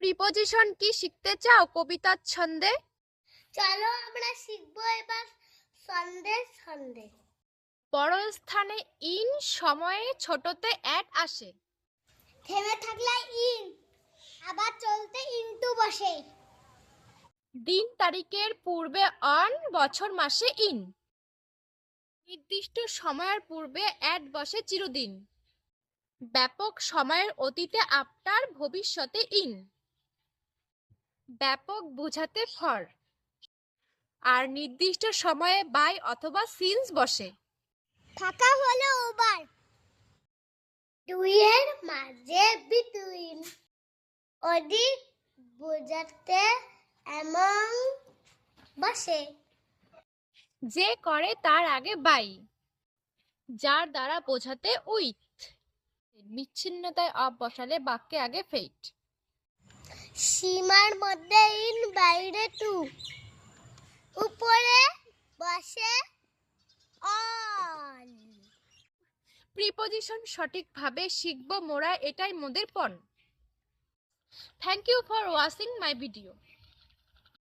Preposition কি শিখতে চাও কবিতার ছন্দে? চলো আমরা শিখবো এবার ছন্দে ছন্দে। বড় স্থানে ইন, সময়ে ছোটতে অ্যাট আসে। থেমে থাকলে ইন, আবার চলতে ইনটু বসে। দিন তারিখের পূর্বে অন, বছর মাসে ইন। নির্দিষ্ট সময়ের পূর্বে অ্যাট বসে চিরদিন। ব্যাপক সময়ের অতীতে আফটার, ভবিষ্যতে ইন। ব্যাপক বোঝাতে ফর, আর নির্দিষ্ট সময়ে বাই অথবা সিন্স বসে। ফাঁকা হলো ওভার, দুইয়ের মাঝে বিটুইন। অধিক বোঝাতে এমন বসে। যে করে তার আগে বাই, যার দ্বারা বোঝাতে উইথ। বিচ্ছিন্নতায় অফ বসালে বাক্যে আগে ফেট। সীমার মধ্যে ইন, বাইরে টু, উপরে বসে অন। প্রিপোজিশন সঠিকভাবে শিখব মোরা, এটাই মোদের পণ। Thank you for watching my video.